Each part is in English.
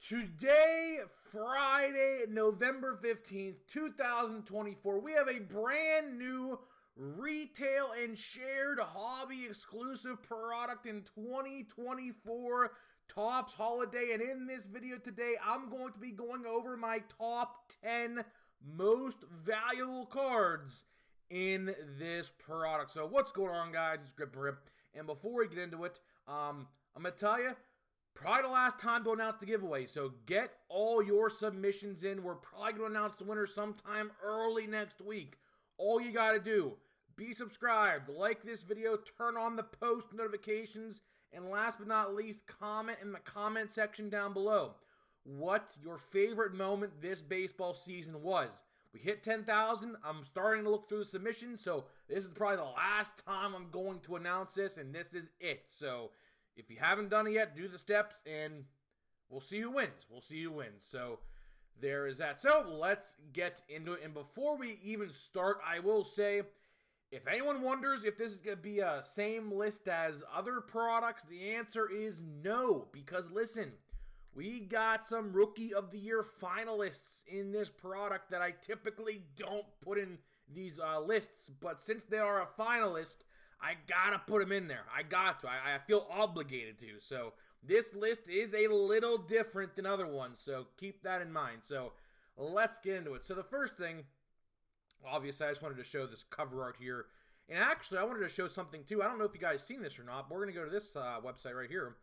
Today, Friday, November 15th, 2024, we have a brand new retail and shared hobby exclusive product in 2024, Topps Holiday. And in this video today, I'm going to be going over my top 10 most valuable cards in this product. So what's going on, guys? It's Grip and Rip. And before we get into it, I'm going to tell you, probably the last time to announce the giveaway, so get all your submissions in. We're probably going to announce the winner sometime early next week. All you got to do, be subscribed, like this video, turn on the post notifications, and last but not least, comment in the comment section down below what your favorite moment this baseball season was. We hit 10,000. I'm starting to look through the submissions, so this is probably the last time I'm going to announce this, and this is it. So if you haven't done it yet, do the steps, and we'll see who wins. So there is that. So let's get into it. And before we even start, I will say, if anyone wonders if this is going to be a same list as other products, the answer is no. Because listen, we got some Rookie of the Year finalists in this product that I typically don't put in these lists. But since they are a finalist, I gotta put them in there. I got to. I feel obligated to. So this list is a little different than other ones. So keep that in mind. So let's get into it. So the first thing, obviously, I just wanted to show this cover art here. And actually, I wanted to show something too. I don't know if you guys seen this or not, but we're going to go to this website right here.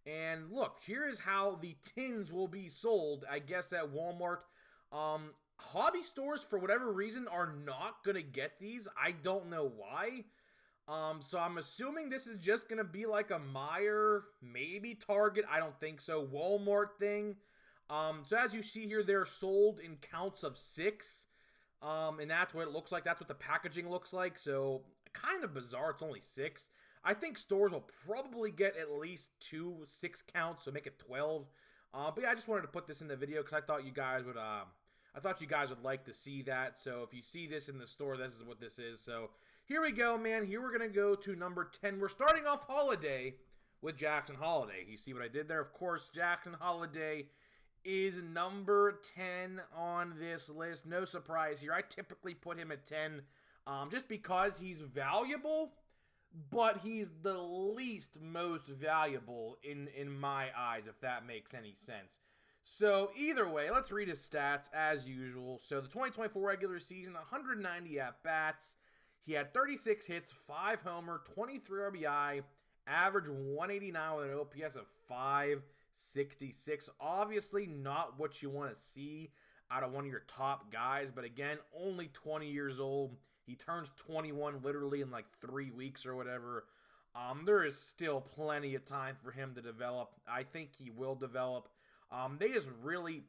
And look, here is how the tins will be sold, I guess, at Walmart. Hobby stores, for whatever reason, are not going to get these. I don't know why. So I'm assuming this is just going to be like a Meijer, maybe Target, I don't think so, Walmart thing. So as you see here, they're sold in counts of 6. And that's what it looks like. That's what the packaging looks like. So kind of bizarre. It's only 6. I think stores will probably get at least 2 6 counts, so make it 12. But yeah, I just wanted to put this in the video because I thought you guys would like to see that. So if you see this in the store, this is what this is. So here we go, man. Here we're going to go to number 10. We're starting off Holiday with Jackson Holliday. You see what I did there? Of course, Jackson Holliday is number 10 on this list. No surprise here. I typically put him at 10 just because he's valuable, but he's the least most valuable in my eyes, if that makes any sense. So either way, let's read his stats as usual. So the 2024 regular season, 190 at-bats. He had 36 hits, 5 homer, 23 RBI, average 189 with an OPS of 566. Obviously not what you want to see out of one of your top guys, but again, only 20 years old. He turns 21 literally in like 3 weeks or whatever. There is still plenty of time for him to develop. I think he will develop. They just really,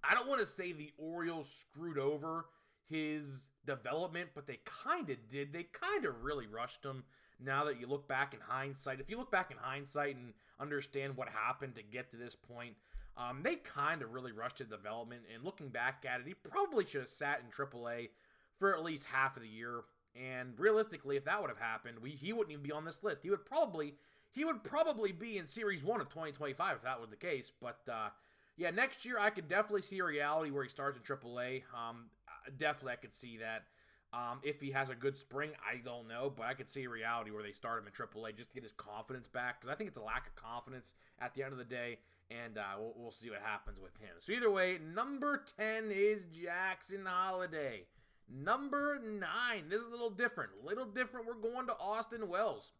I don't want to say the Orioles screwed over his development, but they kind of did. They kind of really rushed him now that you look back in hindsight. If you look back in hindsight and understand what happened to get to this point, they kind of really rushed his development. And looking back at it, he probably should have sat in AAA for at least half of the year. And realistically, if that would have happened, he wouldn't even be on this list. He would probably be in Series 1 of 2025 if that was the case. But yeah, next year I could definitely see a reality where he starts in AAA. Definitely I could see that. If he has a good spring, I don't know. But I could see a reality where they start him in AAA just to get his confidence back. Because I think it's a lack of confidence at the end of the day. And we'll see what happens with him. So either way, number 10 is Jackson Holliday. Number 9, this is a little different. We're going to Austin Wells.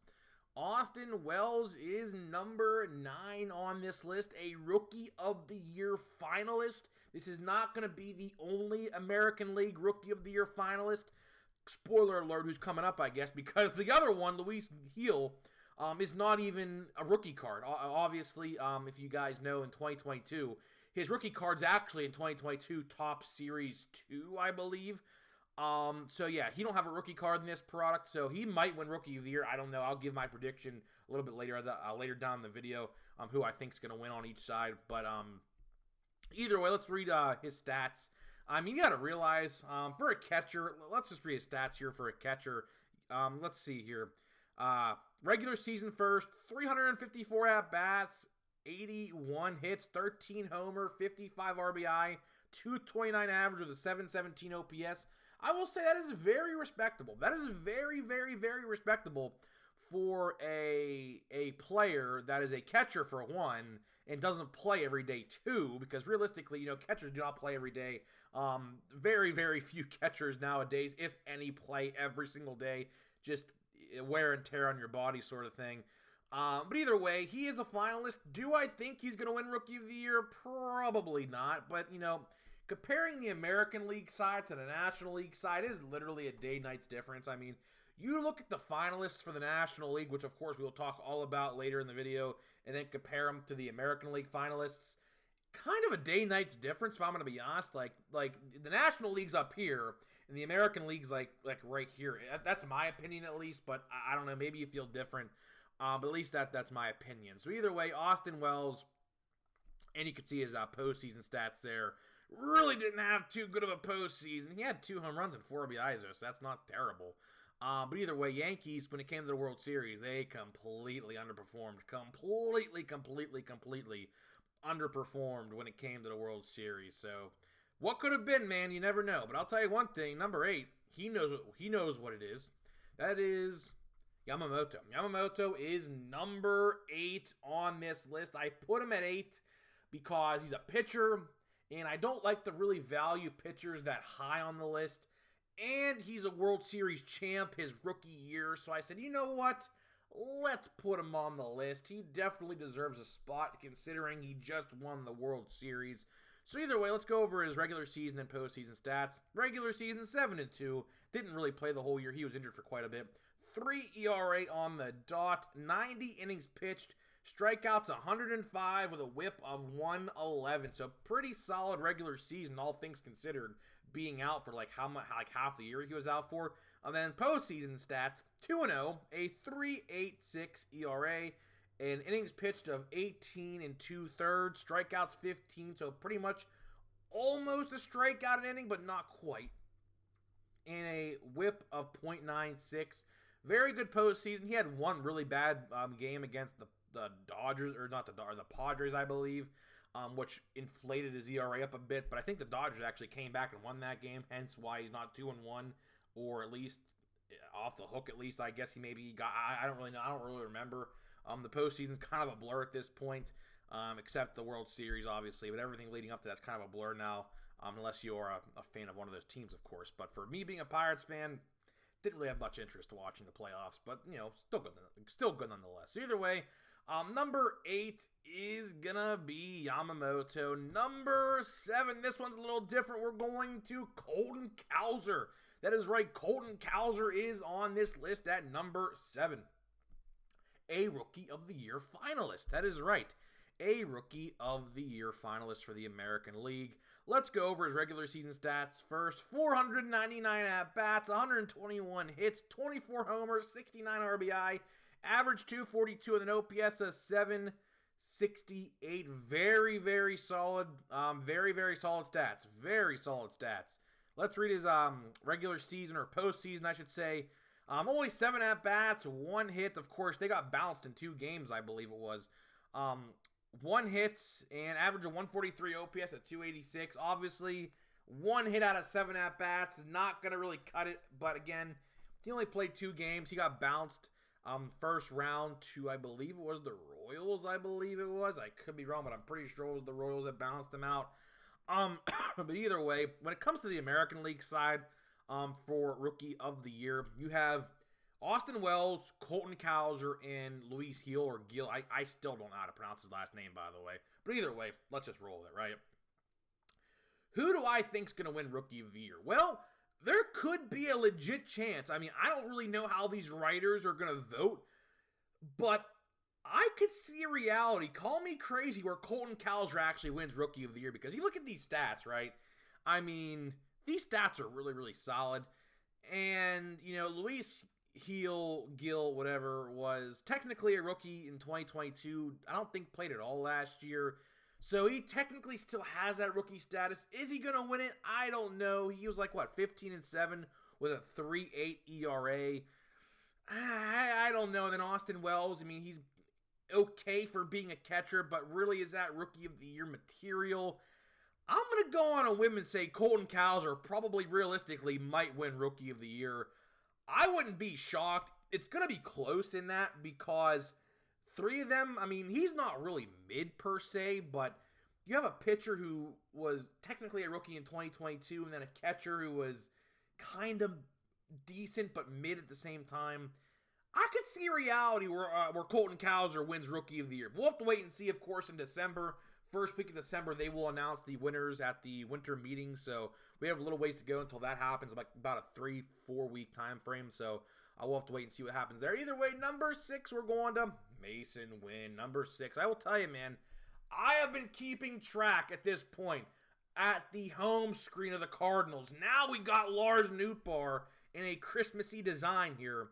Austin Wells is number 9 on this list, a Rookie of the Year finalist. This is not going to be the only American League Rookie of the Year finalist. Spoiler alert, who's coming up, I guess, because the other one, Luis Gil, is not even a rookie card. Obviously, if you guys know, in 2022, his rookie card's actually in 2022 Topps Series 2, I believe. So yeah, he don't have a rookie card in this product, so he might win Rookie of the Year. I don't know. I'll give my prediction a little bit later down in the video, who I think is going to win on each side. But either way, let's read his stats. You got to realize, for a catcher, let's just read his stats here for a catcher. Let's see here. Regular season first, 354 at-bats, 81 hits, 13 homer, 55 RBI, 229 average with a 717 OPS. I will say that is very respectable. That is very, very, very respectable for a player that is a catcher for one and doesn't play every day too, because realistically, catchers do not play every day. Very, very few catchers nowadays, if any, play every single day. Just wear and tear on your body sort of thing. But either way, he is a finalist. Do I think he's going to win Rookie of the Year? Probably not. But, comparing the American League side to the National League side is literally a day-night's difference. I mean, you look at the finalists for the National League, which of course we will talk all about later in the video, and then compare them to the American League finalists. Kind of a day-night's difference, if I'm going to be honest. Like the National League's up here, and the American League's like right here. That's my opinion at least, but I don't know. Maybe you feel different. But at least that's my opinion. So either way, Austin Wells, and you can see his postseason stats there, really didn't have too good of a postseason. He had 2 home runs and 4 RBIs, so that's not terrible. But either way, Yankees, when it came to the World Series, they completely underperformed. Completely underperformed when it came to the World Series. So, what could have been, man? You never know. But I'll tell you one thing. Number 8, he knows what it is. That is Yamamoto. Yamamoto is number 8 on this list. I put him at 8 because he's a pitcher, and I don't like to really value pitchers that high on the list. And he's a World Series champ his rookie year. So I said, you know what? Let's put him on the list. He definitely deserves a spot considering he just won the World Series. So either way, let's go over his regular season and postseason stats. Regular season, 7-2. Didn't really play the whole year. He was injured for quite a bit. 3 ERA on the dot. 90 innings pitched. Strikeouts 105 with a whip of 111. So pretty solid regular season, all things considered, being out for like half the year he was out for. And then postseason stats, 2-0, a 3.86 ERA, and innings pitched of 18 2/3, strikeouts 15, so pretty much almost a strikeout an inning, but not quite. And a whip of .96. Very good postseason. He had one really bad game against the Dodgers, or not the Padres, I believe, which inflated his ERA up a bit. But I think the Dodgers actually came back and won that game, hence why he's not 2-1, or at least off the hook. At least I guess he maybe got. I don't really know. I don't really remember. The postseason's kind of a blur at this point, except the World Series, obviously. But everything leading up to that's kind of a blur now, unless you're a fan of one of those teams, of course. But for me, being a Pirates fan, didn't really have much interest watching the playoffs. But still good nonetheless. So either way. Number 8 is gonna be Yamamoto. Number 7, this one's a little different. We're going to Colton Cowser. That is right, Colton Cowser is on this list at number 7. A Rookie of the Year finalist. That is right, a Rookie of the Year finalist for the American League. Let's go over his regular season stats first. 499 at-bats, 121 hits, 24 homers, 69 RBI, average 242 with an OPS of 768. Very, very solid. Very, very solid stats. Very solid stats. Let's read his regular season, or postseason, I should say. Only 7 at-bats, 1 hit. Of course, they got bounced in 2 games, I believe it was. 1 hit and average of 143, OPS at 286. Obviously, 1 hit out of 7 at-bats. Not going to really cut it. But again, he only played 2 games. He got bounced first round to, I believe it was the Royals, I believe it was. I could be wrong, but I'm pretty sure it was the Royals that bounced him out. But either way, when it comes to the American League side, for Rookie of the Year, you have Austin Wells, Colton Cowser, and Luis Gil, or Gil. I still don't know how to pronounce his last name, by the way. But either way, let's just roll with it, right? Who do I think's going to win Rookie of the Year? Well, there could be a legit chance. I mean, I don't really know how these writers are going to vote, but I could see a reality, call me crazy, where Colton Cowser actually wins Rookie of the Year, because you look at these stats, right? I mean, these stats are really, really solid. And, Luis Gil, whatever, was technically a rookie in 2022. I don't think played at all last year. So he technically still has that rookie status. Is he going to win it? I don't know. He was like, 15-7 with a 3.8 ERA. I don't know. And then Austin Wells, I mean, okay for being a catcher, but really is that Rookie of the Year material? I'm going to go on a whim and say Colton Cowser probably realistically might win Rookie of the Year. I wouldn't be shocked. It's going to be close in that because three of them, I mean, he's not really mid per se, but you have a pitcher who was technically a rookie in 2022 and then a catcher who was kind of decent but mid at the same time. I could see a reality where Colton Cowser wins Rookie of the Year. We'll have to wait and see, of course, in December. First week of December, they will announce the winners at the winter meeting, so we have a little ways to go until that happens, like about a 3-4 week time frame, so I will have to wait and see what happens there. Either way, number 6, we're going to Masyn Winn. Number 6, I will tell you, man, I have been keeping track at this point at the home screen of the Cardinals. Now we got Lars Nootbaar in a Christmassy design here.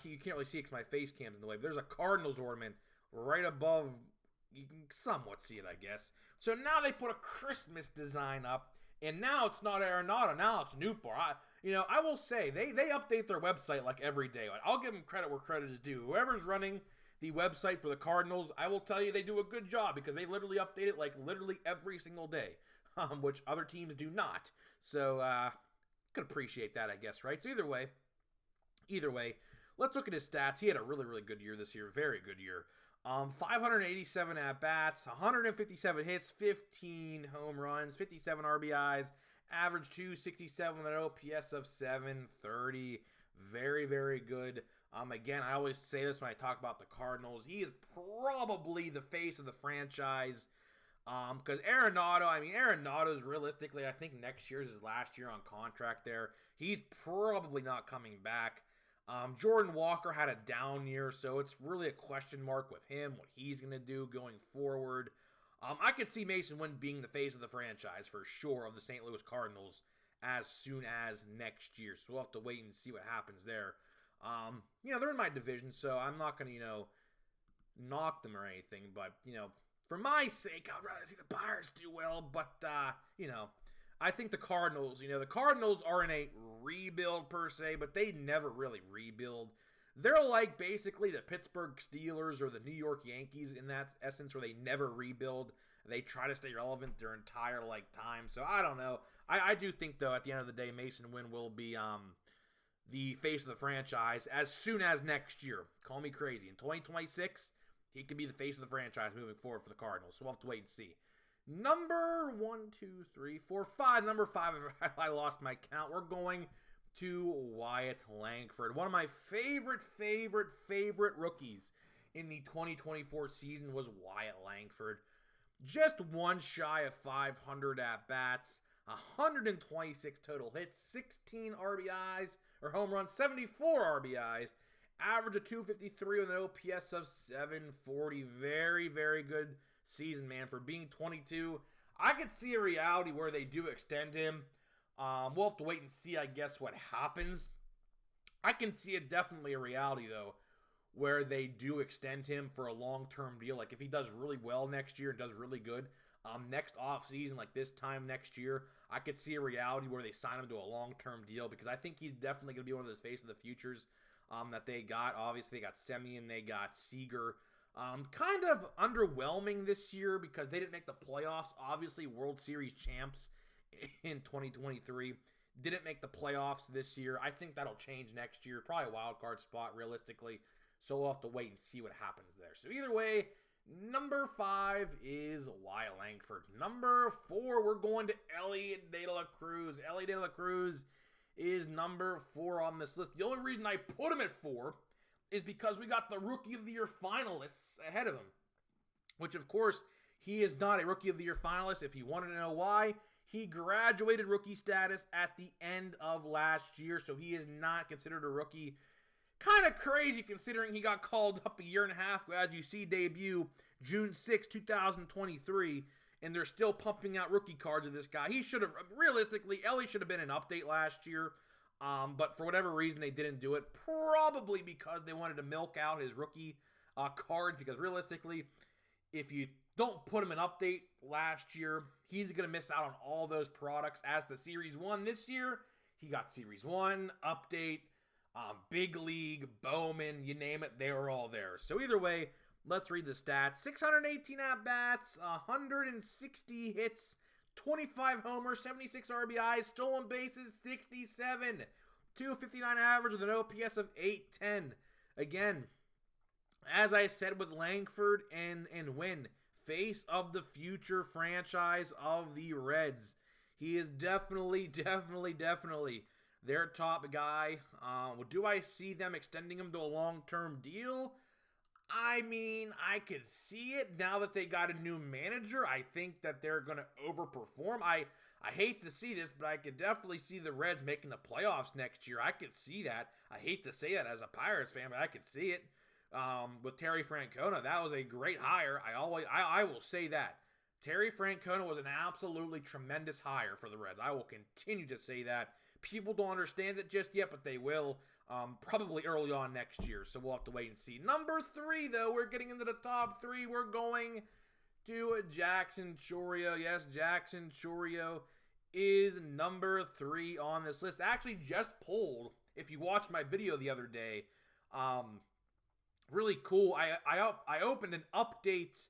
You can't really see it because my face cam's in the way, but there's a Cardinals ornament right above. You can somewhat see it, I guess. So now they put a Christmas design up, and now it's not Arenado, now it's Nootbaar. I will say, they update their website like every day. I'll give them credit where credit is due. Whoever's running the website for the Cardinals, I will tell you they do a good job because they literally update it like literally every single day, which other teams do not. So, could appreciate that, I guess, right? So either way, let's look at his stats. He had a really, really good year this year. Very good year. 587 at-bats, 157 hits, 15 home runs, 57 RBIs, average 267 with an OPS of 730. Very, very good. Again, I always say this when I talk about the Cardinals. He is probably the face of the franchise. Because Arenado's realistically, I think next year's his last year on contract there. He's probably not coming back. Jordan Walker had a down year, so it's really a question mark with him, what he's going to do going forward. I could see Masyn Winn being the face of the franchise for sure of the St. Louis Cardinals as soon as next year. So we'll have to wait and see what happens there. They're in my division, so I'm not going to, knock them or anything. But, for my sake, I'd rather see the Pirates do well. But, I think the Cardinals are in a rebuild per se, but they never really rebuild. They're like basically the Pittsburgh Steelers or the New York Yankees in that essence, where they never rebuild. They try to stay relevant their entire time. So I don't know. I do think though at the end of the day, Masyn Winn will be the face of the franchise as soon as next year. Call me crazy. In 2026, he could be the face of the franchise moving forward for the Cardinals. So we'll have to wait and see. Number 1, 2, 3, 4, 5. Number 5, I lost my count. We're going to Wyatt Langford. One of my favorite rookies in the 2024 season was Wyatt Langford. Just one shy of 500 at-bats, 126 total hits, 16 RBIs, or home runs, 74 RBIs, average of 253 with an OPS of 740. Very, very good season, man, for being 22. I could see a reality where they do extend him. We'll have to wait and see, I guess, what happens. I can see it definitely a reality, though, where they do extend him for a long-term deal. Like, if he does really well next year and does really good, next offseason, like this time next year, I could see a reality where they sign him to a long-term deal because I think he's definitely going to be one of those face of the futures that they got. Obviously, they got Semien, they got Seager. Kind of underwhelming this year because they didn't make the playoffs. Obviously, World Series champs in 2023 didn't make the playoffs this year. I think that'll change next year. Probably a wild card spot, realistically. So we'll have to wait and see what happens there. So either way, number 5 is Wyatt Langford. Number 4, we're going to Elly De La Cruz. Elly De La Cruz is number 4 on this list. The only reason I put him at 4 is because we got the Rookie of the Year finalists ahead of him. Which, of course, he is not a Rookie of the Year finalist. If you wanted to know why, he graduated rookie status at the end of last year, so he is not considered a rookie. Kind of crazy considering he got called up a year and a half ago, as you see debut June 6, 2023, and they're still pumping out rookie cards of this guy. He should have, realistically, Elly should have been an update last year. But for whatever reason, they didn't do it. Probably because they wanted to milk out his rookie cards. Because realistically, if you don't put him in update last year, he's going to miss out on all those products. As the Series 1 this year, he got Series 1, update, Big League, Bowman, you name it, they were all there. So either way, Let's read the stats. 618 at-bats, 160 hits, 25 homers, 76 RBIs, stolen bases, 67. 259 average with an OPS of 810. Again, as I said with Langford and Winn, face of the future franchise of the Reds. He is definitely their top guy. Do I see them extending him to a long-term deal? I mean, I could see it now that they got a new manager. I think that they're going to overperform. I hate to see this, but I could definitely see the Reds making the playoffs next year. I could see that. I hate to say that as a Pirates fan, but I could see it. With Terry Francona, that was a great hire. I will say that. Terry Francona was an absolutely tremendous hire for the Reds. I will continue to say that. People don't understand it just yet, but they will. Probably early on next year, so we'll have to wait and see. Number 3, though, we're getting into the top 3. We're going to Jackson Chourio. Yes, Jackson Chourio is number 3 on this list. Actually, just pulled, if you watched my video the other day, really cool. I opened an update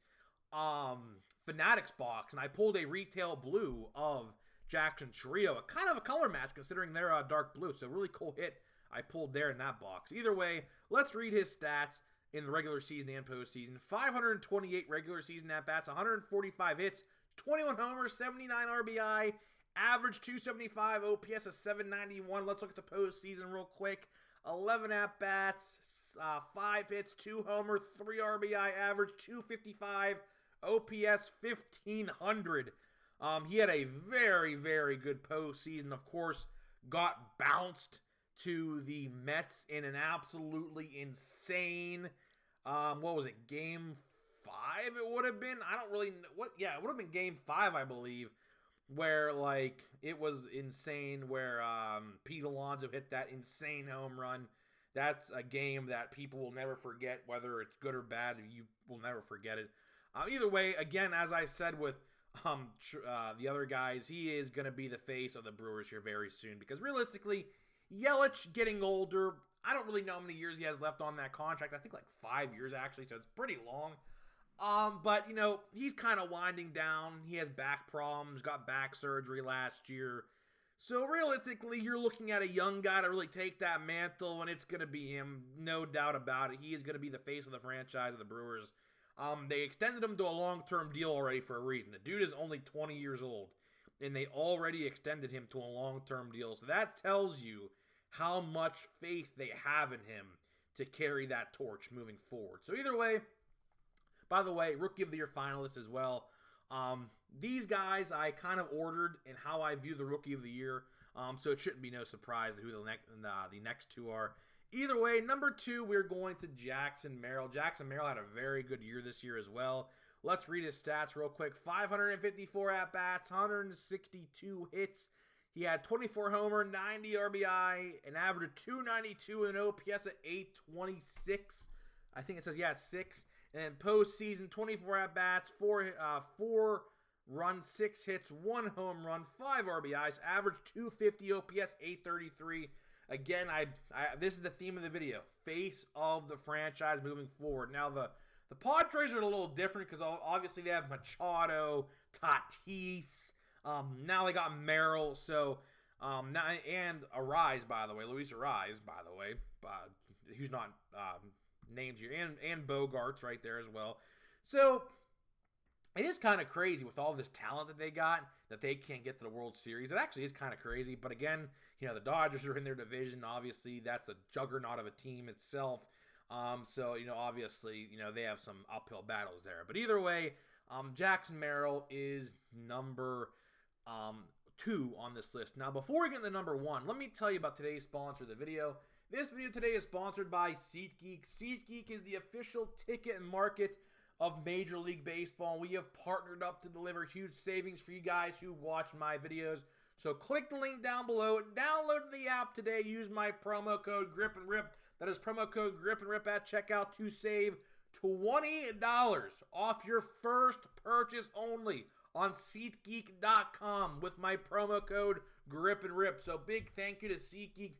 Fanatics box, and I pulled a retail blue of Jackson Chourio, a kind of a color match considering they're dark blue, so really cool hit I pulled there in that box. Either way, let's read his stats in the regular season and postseason. 528 regular season at-bats, 145 hits, 21 homers, 79 RBI, average 275, OPS of 791. Let's look at the postseason real quick. 11 at-bats, 5 hits, 2 homers, 3 RBI, average 255, OPS 1500. He had a very, very good postseason. Of course, got bounced to the Mets in an absolutely insane, what was it, Game 5 it would have been? I don't really know. Yeah, it would have been Game 5, I believe, where, like, it was insane, where Pete Alonso hit that insane home run. That's a game that people will never forget, whether it's good or bad. You will never forget it. Either way, again, as I said with the other guys, he is going to be the face of the Brewers here very soon, because realistically, Yelich getting older. I don't really know how many years he has left on that contract. I think like 5 years, actually, so it's pretty long. But, you know, he's kind of winding down. He has back problems, got back surgery last year. So, realistically, you're looking at a young guy to really take that mantle, and it's going to be him, no doubt about it. He is going to be the face of the franchise of the Brewers. They extended him to a long-term deal already for a reason. The dude is only 20 years old, and they already extended him to a long-term deal. So that tells you how much faith they have in him to carry that torch moving forward. So either way, by the way, Rookie of the Year finalists as well. These guys I kind of ordered in how I view the Rookie of the Year, so it shouldn't be no surprise who the next two are. Either way, number 2, we're going to Jackson Merrill. Jackson Merrill had a very good year this year as well. Let's read his stats real quick. 554 at-bats, 162 hits. He had 24 homer, 90 RBI, an average of 292, and an OPS of 826. I think it says, 6. And postseason, 24 at-bats, 4 runs, 6 hits, 1 home run, 5 RBIs, average 250, OPS 833. Again, this is the theme of the video. Face of the franchise moving forward. Now, the Padres are a little different because obviously they have Machado, Tatis. Now they got Merrill. So, now, and Arise, by the way. Luis Arise, by the way. Who's not named here. And Bogarts right there as well. So, it is kind of crazy with all this talent that they got that they can't get to the World Series. It actually is kind of crazy. But again, you know, the Dodgers are in their division. Obviously, that's a juggernaut of a team itself. So, you know, obviously, you know, they have some uphill battles there. But either way, Jackson Merrill is number 2 on this list. Now, before we get to number 1, let me tell you about today's sponsor of the video. This video today is sponsored by SeatGeek. SeatGeek is the official ticket market of Major League Baseball. We have partnered up to deliver huge savings for you guys who watch my videos. So click the link down below, download the app today, use my promo code GRIPANDRIP. That is promo code GRIPANDRIP at checkout to save $20 off your first purchase only on SeatGeek.com with my promo code GRIPANDRIP. So big thank you to SeatGeek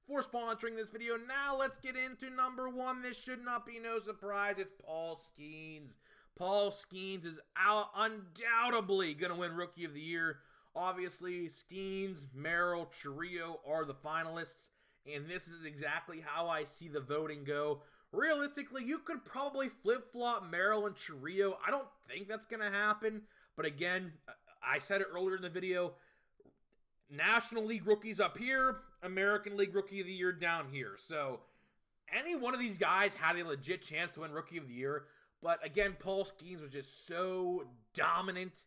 for sponsoring this video. Now let's get into number 1. This should not be no surprise. It's Paul Skenes. Paul Skenes is undoubtedly going to win Rookie of the Year. Obviously, Skenes, Merrill, Chourio are the finalists, and this is exactly how I see the voting go. Realistically, you could probably flip-flop Merrill and Chourio. I don't think that's going to happen, but again, I said it earlier in the video, National League rookies up here, American League Rookie of the Year down here. So, any one of these guys has a legit chance to win Rookie of the Year, but again, Paul Skenes was just so dominant.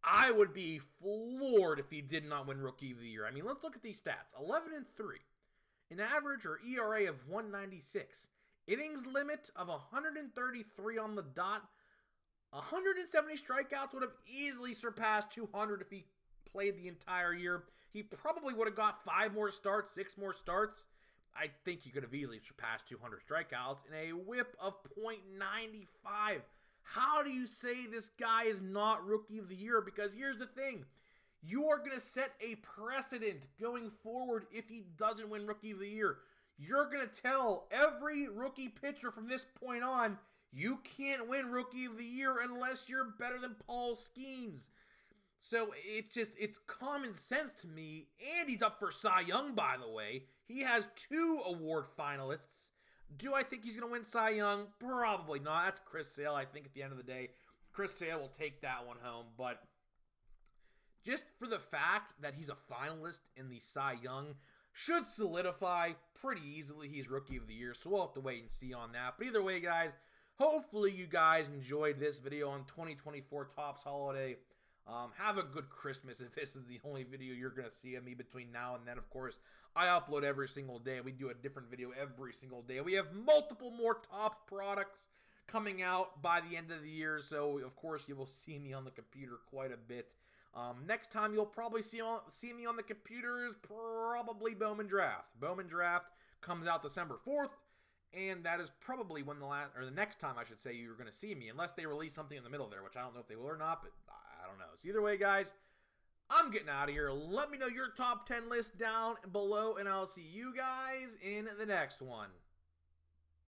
I would be floored if he did not win Rookie of the Year. I mean, let's look at these stats. 11-3. An average or ERA of 196. Innings limit of 133 on the dot. 170 strikeouts would have easily surpassed 200 if he played the entire year. He probably would have got 5 more starts, 6 more starts. I think he could have easily surpassed 200 strikeouts in a whip of .95. How do you say this guy is not Rookie of the Year? Because here's the thing. You are going to set a precedent going forward if he doesn't win Rookie of the Year. You're going to tell every rookie pitcher from this point on, you can't win Rookie of the Year unless you're better than Paul Skenes. So it's common sense to me. And he's up for Cy Young, by the way. He has 2 award finalists. Do I think he's going to win Cy Young? Probably not. That's Chris Sale. I think at the end of the day, Chris Sale will take that one home. But just for the fact that he's a finalist in the Cy Young should solidify pretty easily he's Rookie of the Year. So we'll have to wait and see on that. But either way, guys, hopefully you guys enjoyed this video on 2024 Topps Holiday. Have a good Christmas if this is the only video you're going to see of me between now and then. Of course, I upload every single day. We do a different video every single day. We have multiple more Topps products coming out by the end of the year. So, of course, you will see me on the computer quite a bit. Next time you'll probably see me on the computer is probably Bowman Draft. Bowman Draft comes out December 4th. And that is probably when the next time I should say you're going to see me, unless they release something in the middle there, which I don't know if they will or not, but I don't know. So either way, guys, I'm getting out of here. Let me know your top 10 list down below, and I'll see you guys in the next one.